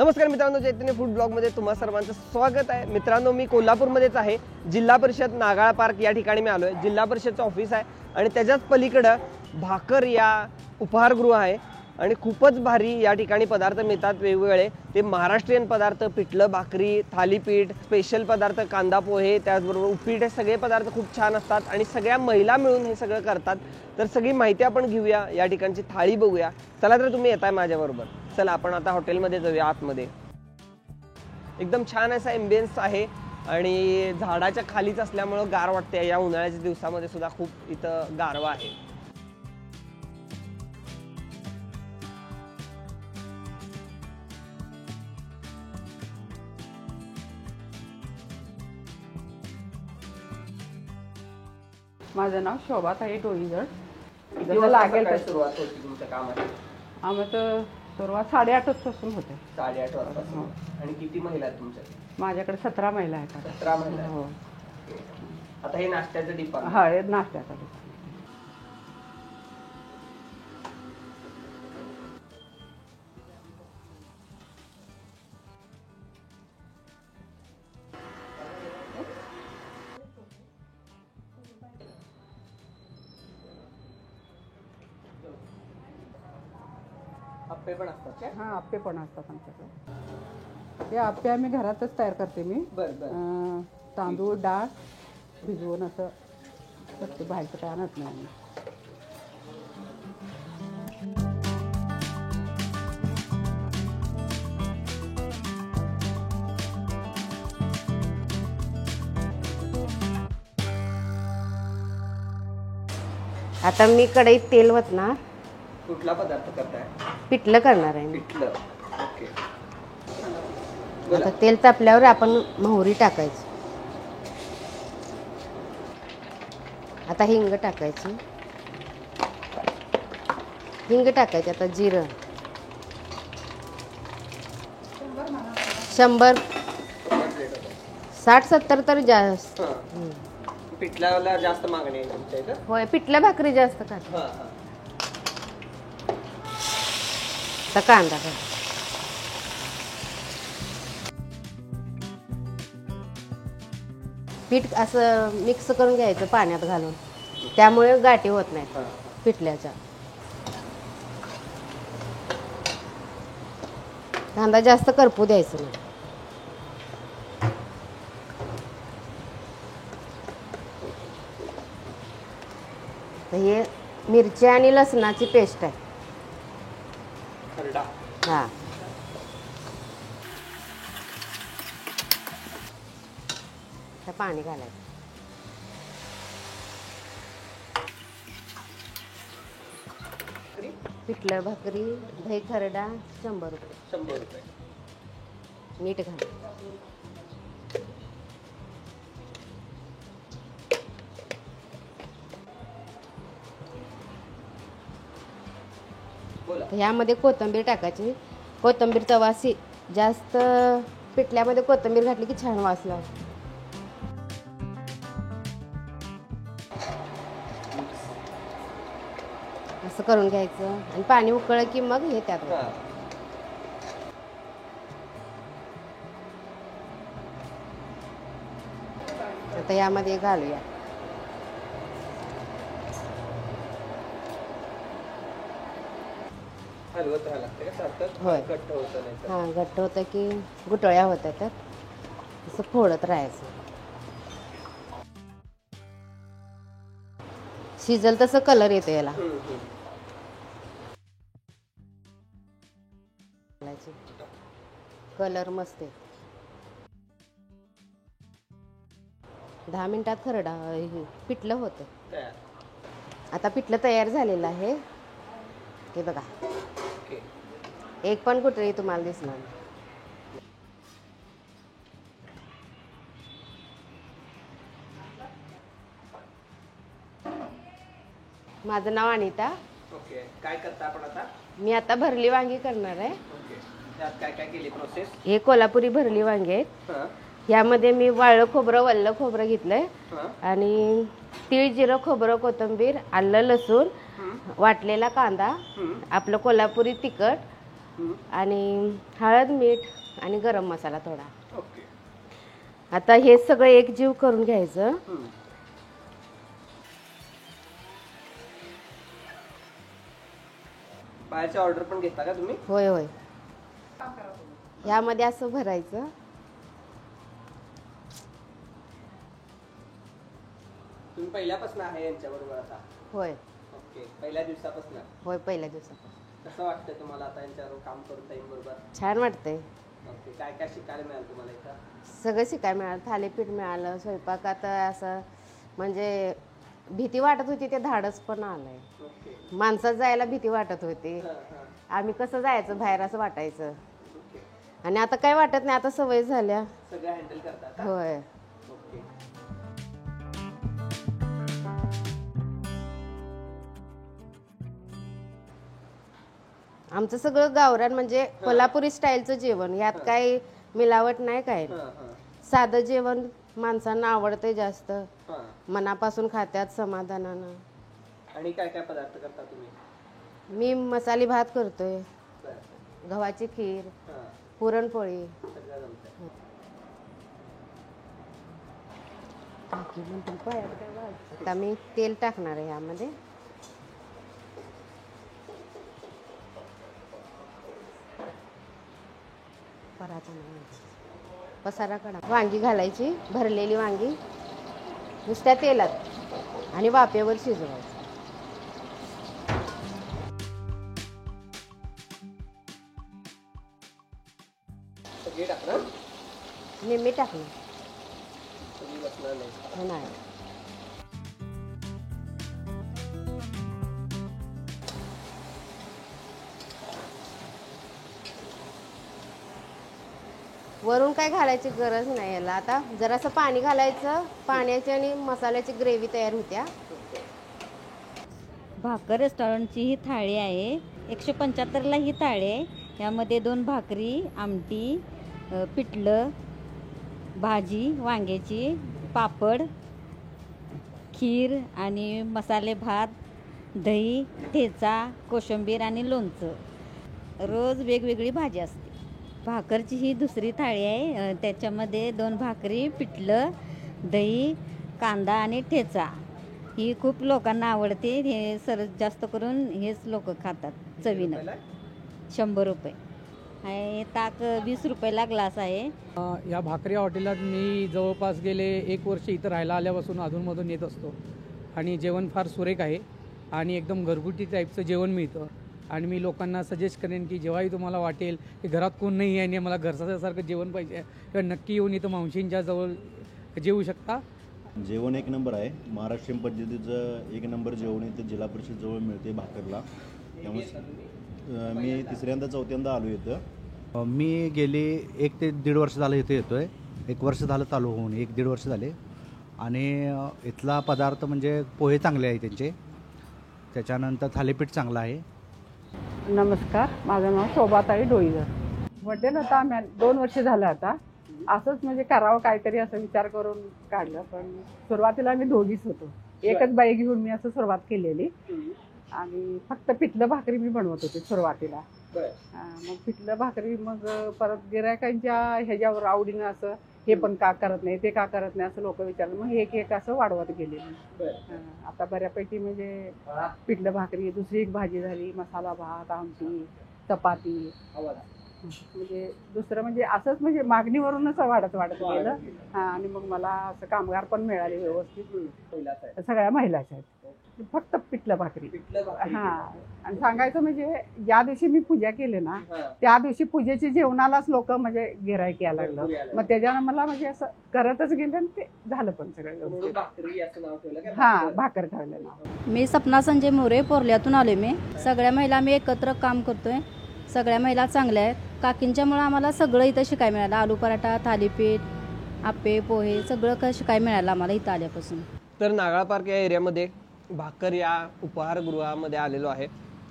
नमस्कार मित्रांनो, चैतन्य food blog मध्ये तुम्हा सर्वांचं स्वागत आहे। मित्रांनो, मी कोल्हापूरमध्येच आहे। जिल्हा परिषद नागाळा पार्क या ठिकाणी मी आलोय। जिल्हा परिषदचं ऑफिस आहे आणि त्याच्याच पलीकडे भाकर या उपहारगृह आहे आणि खूपच भारी या ठिकाणी पदार्थ मिळतात वेगवेगळे। ते महाराष्ट्रीयन पदार्थ, पिठलं भाकरी, थालीपीठ, स्पेशल पदार्थ, कांदा पोहे, त्याचबरोबर उपीट, हे सगळे पदार्थ खूप छान असतात आणि सगळ्या महिला मिळून हे सगळं करतात। तर सगळी माहिती आपण घेऊया, या ठिकाणची थाळी बघूया। चला तर तुम्ही येताय माझ्याबरोबर। चला आपण आता हॉटेलमध्ये जाऊया आतमध्ये। एकदम छान असा एम्बियन्स आहे आणि झाडाच्या खालीच असल्यामुळे गार वाटते। या उन्हाळ्याच्या दिवसामध्ये सुद्धा खूप इथं गारवा आहे। माझं नाव शोभाताई डोईजड। जसं लागेल काय सुरुवात होती तुमच्या कामाची? आमचं सुरुवात 8:30 पासून होते। 8:30 वाजता। आणि किती महिला आहेत तुमच्या? माझ्याकडे 17 महिला आहेत। 17 महिला। हो। आता हे नाश्त्याचं डिपार्टमेंट? हा, हे नाश्त्याचा डिपार्टमेंट। आप्पे पण असतात का? हा, आप्पे पण असतात आमच्याकडे। ते आप्पे आम्ही घरातच तयार करते मी। तांदूळ डाळ भिजवून असं फक्त बाहेरचं काय आणत नाही आम्ही। आता मी कढईत तेल वतणार। कुठला पदार्थ करताय? पिठलं करणार आहे मी। पिठलं, ओके। आता तेल तापल्यावर आपण मोहरी टाकायची। आता हिंग टाकायची। हिंग टाकायची। आता जिरं 100 60-70 तर जास्त। पिठल्याला जास्त मागणी आहे तुमच्या इथं? होय, पिठलं भाकरी जास्त का। आता कांदा घाल। पीठ असं मिक्स करून घ्यायचं पाण्यात घालून, त्यामुळे गाठी होत नाहीत पिठल्याच्या। कांदा जास्त करपू द्यायचं नाही। हे मिरची आणि लसणाची पेस्ट आहे। हा, पाणी घालायचं। पिठलं भाकरी, दही खरडा 100 रुपये। 100 रुपये। मीठ घाल। ह्यामध्ये कोथिंबीर टाकायची। कोथिंबीर वास जास्त, पिठल्यामध्ये कोथिंबीर घातली की छान वास लागतो। असं करून घ्यायचं आणि पाणी उकळलं की मग हे त्यात घालायचं। आता यामध्ये घालूया। हलवत राहायला लागते का सारखं? होय, घट्ट होतं नाही? हां, घट्ट होतं की गुटळ्या होतात त्यात, असं फोडत राहायचं। शिजल तसं कलर येतो याला। कलर मस्त आहे। 10 मिनिटात खरडा पिठलं होतं। आता पिठलं तयार झालेलं आहे। हे बघा, एक पण कुठेही तुम्हाला दिसणार नाही। माझं नाव अनिता। ओके, काय करता आपण आता? मी आता भरली वांगी करणार आहे। ओके, त्यात काय काय केली प्रोसेस? हे कोल्हापुरी भरली वांगी आहेत। यामध्ये मी वाळलं खोबरं, वल्लं खोबरं घेतलंय आणि तीळ, जिरं, खोबरं, कोथिंबीर, आलं, लसूण, वाटलेला कांदा, आपलं कोल्हापुरी तिखट, आणि हळद, मीठ आणि गरम मसाला थोडा. ओके. आता हे सगळं एकजीव करून घ्यायचं. बाहेरची ऑर्डर पण घेता का तुम्ही? होय होय. यामध्ये असं भरायचं. तुम्ही पहिल्यापासून आहे यांच्याबरोबर आता? होय ओके. पहिल्या दिवसापासून? होय, पहिल्या दिवसापासून. कसं वाटतंय तुम्हाला आता यांच्याबरोबर काम करून ताईं बरोबर? छान वाटतंय. ओके. काय काय शिकायला मिळालं तुम्हाला इथं? सगळं शिकायला मिळालं. थालीपीठ मिळालं, स्वयंपाकात असं म्हणजे भीती वाटत होती, ते धाडस पण आलंय. ओके. माणसात जायला भीती वाटत होती. हां, हां. आम्ही कसं जायचं बाहेर असं वाटायचं. ओके. आणि आता काय वाटत नाही, आता सवय झाल्या. सगळं हँडल करता का? होय. ओके. आमचं सगळं गावरान म्हणजे कोल्हापुरी स्टाईलचं जेवण. यात काही मिलावट नाही, काय हां, हां. साधं जेवण माणसांना आवडतंय जास्त. हां. मनापासून खात्यात समाधानानं. आणि काय काय पदार्थ करता तुम्ही? मी मसाले भात करतोय, बरं. गव्हाची खीर, हां. पुरणपोळी. सगळं जमतंय. आता मी तेल टाकणार आहे यामध्ये. पसारा काढा. वांगी घालायची, भरलेली वांगी नुसत्या तेलात आणि वाफेवर शिजवायचं. सगळी टाकणार? निम्मी टाकली सगळी बसणार नाही. नाही. वरून काय घालायची गरज नाही याला. आता जरासं पाणी घालायचं, पाण्याची आणि मसाल्याची ग्रेव्ही तयार होत्या. भाकर रेस्टॉरंटची ही थाळी आहे. 175ला ही थाळी आहे. यामध्ये 2 भाकरी, आमटी, पिठलं, भाजी वांग्याची, पापड, खीर आणि मसाले भात, दही, ठेचा, कोशिंबीर आणि लोणचं. रोज वेगवेगळी भाजी असते. भाकरची ही दुसरी थाळी आहे. त्याच्यामध्ये 2 भाकरी, पिठलं, दही, कांदा आणि ठेचा. ही खूप लोकांना आवडते. हे जास्त करून हेच लोक खातात चवीनं. 100 रुपये. हे ताक 20 रुपयाला ग्लास आहे. या भाकरी हॉटेलात मी जवळपास गेले 1 वर्ष इथं राहायला आल्यापासून अधूनमधून येत असतो. आणि जेवण फार सुरेख आहे आणि एकदम घरगुती टाईपचं जेवण मिळतं. आणि मी लोकांना सजेस्ट करेन की जेव्हाही तुम्हाला वाटेल की घरात कोण नाही आहे आणि मला घरच्यासारखं जेवण पाहिजे, तर नक्की येऊन इथं मावशींच्या जवळ जेवू शकता. जेवण एक नंबर आहे. महाराष्ट्रीयन पद्धतीचं एक नंबर जेवण इथं जिल्हा परिषद जवळ मिळते भाकरला. त्यामुळे मी 3ऱ्यांदा 4थ्यांदा आलो इथं. मी गेली 1 ते 1.5 वर्ष झालं इथे येतो आहे. 1 वर्ष झालं चालू होऊन 1-1.5 वर्ष झाले. आणि इथला पदार्थ म्हणजे पोहे चांगले आहे त्यांचे. त्याच्यानंतर थालीपीठ चांगलं आहे. नमस्कार, माझं नाव शोभाताई डोईकर. हॉटेल आता आम्ही 2 वर्ष झालं आता असंच म्हणजे करावं काहीतरी असं विचार करून काढलं. पण सुरुवातीला आम्ही दोघीच होतो. एकच बाई घेऊन मी असं सुरुवात केलेली. आणि फक्त पिठलं भाकरी मी बनवत होते सुरुवातीला. मग पिठलं भाकरी मग परत गिरायकांच्या ह्याच्यावर आवडीनं असं हे पण का करत नाही, ते का करत नाही असं लोक विचारलं. मग एक असं वाढवत गेले मी. आता बऱ्यापैकी म्हणजे पिठलं भाकरी, दुसरी एक भाजी झाली, मसाला भात, आमटी, चपाती. म्हणजे दुसरं म्हणजे असंच म्हणजे मागणीवरूनच वाढत गेलं. आणि मग मला असं कामगार पण मिळाले व्यवस्थित. सगळ्या महिलाच आहेत. फक्त पिठलं भाकरी. आणि सांगायचं म्हणजे ज्या दिवशी मी पूजा केली ना त्या दिवशी पूजेची जेवणालाच लोक म्हणजे गिऱ्हाईक यायला लागलं. मग त्याच्यानं मला म्हणजे असं करतच गेलं आणि ते झालं पण सगळं. भाकर ठेवलं नाव. मी सपना संजय मोरे, पोरल्यातून आले. मी सगळ्या महिला आम्ही एकत्र काम करतोय. सगळ्या महिला चांगल्या आहेत. काकींच्यामुळे आम्हाला सगळं इथं शिकायला मिळालं. आलू पराठा, थालीपीठ, आप्पे, पोहे सगळं काय शिकायला मिळालं आम्हाला इथं आल्यापासून. तर नागाळ पार्क या एरियामध्ये भाकर या उपहारगृहामध्ये आलेलो आहे.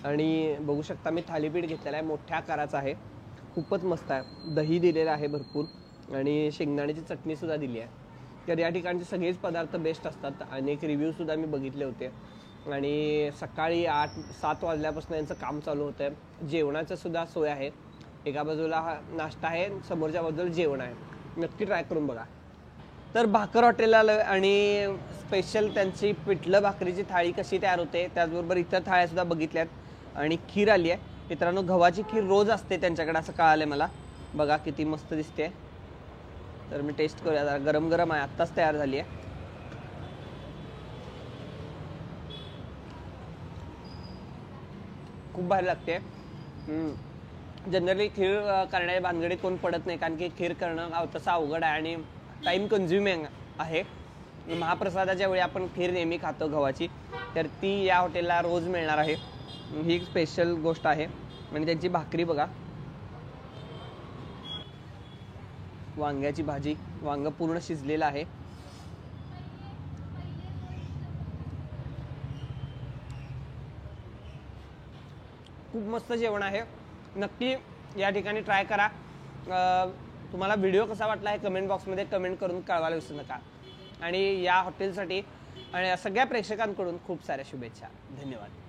आणि बघू शकता मी थालीपीठ घेतलेला आहे. मोठ्या आकाराचा आहे, खूपच मस्त आहे. दही दिलेलं आहे भरपूर आणि शेंगदाण्याची चटणीसुद्धा दिली आहे. तर या ठिकाणचे सगळेच पदार्थ बेस्ट असतात. अनेक रिव्ह्यूसुद्धा मी बघितले होते. आणि सकाळी 8-7 वाजल्यापासून यांचं काम चालू होतं आहे. जेवणाचं सुद्धा सोय आहे. एका बाजूला नाश्ता आहे, समोरच्या बाजूला जेवण आहे. नक्की ट्राय करून बघा. तर भाकर हॉटेलला आलं आणि स्पेशल त्यांची पिठलं भाकरीची थाळी कशी तयार होते, त्याचबरोबर इतर थाळ्या सुद्धा बघितल्यात. आणि खीर आली आहे मित्रांनो. गव्हाची खीर रोज असते त्यांच्याकडे असं कळालं मला. बघा किती मस्त दिसते. तर मी टेस्ट करूया जरा. गरम गरम आहे, आत्ताच तयार झाली आहे. खूप भारी लागते. जनरली खीर करण्याच्या भानगडीत कोण पडत नाही, कारण की खीर करणं तसं अवघड आहे आणि टाईम कन्झ्युमिंग आहे. महाप्रसादाच्या वेळी आपण खीर नेहमी खातो गव्हाची, तर ती या हॉटेलला रोज मिळणार आहे. ही एक स्पेशल गोष्ट आहे. आणि त्यांची भाकरी बघा, वांग्याची भाजी, वांग पूर्ण शिजलेलं आहे. खूप मस्त जेवण आहे. नक्की या ठिकाणी ट्राय करा. तुम्हाला व्हिडिओ कसा वाटला आहे कमेंट बॉक्समध्ये कमेंट करून कळवायला विसरू नका. आणि या हॉटेलसाठी आणि सगळ्या प्रेक्षकांकडून खूप साऱ्या शुभेच्छा. धन्यवाद.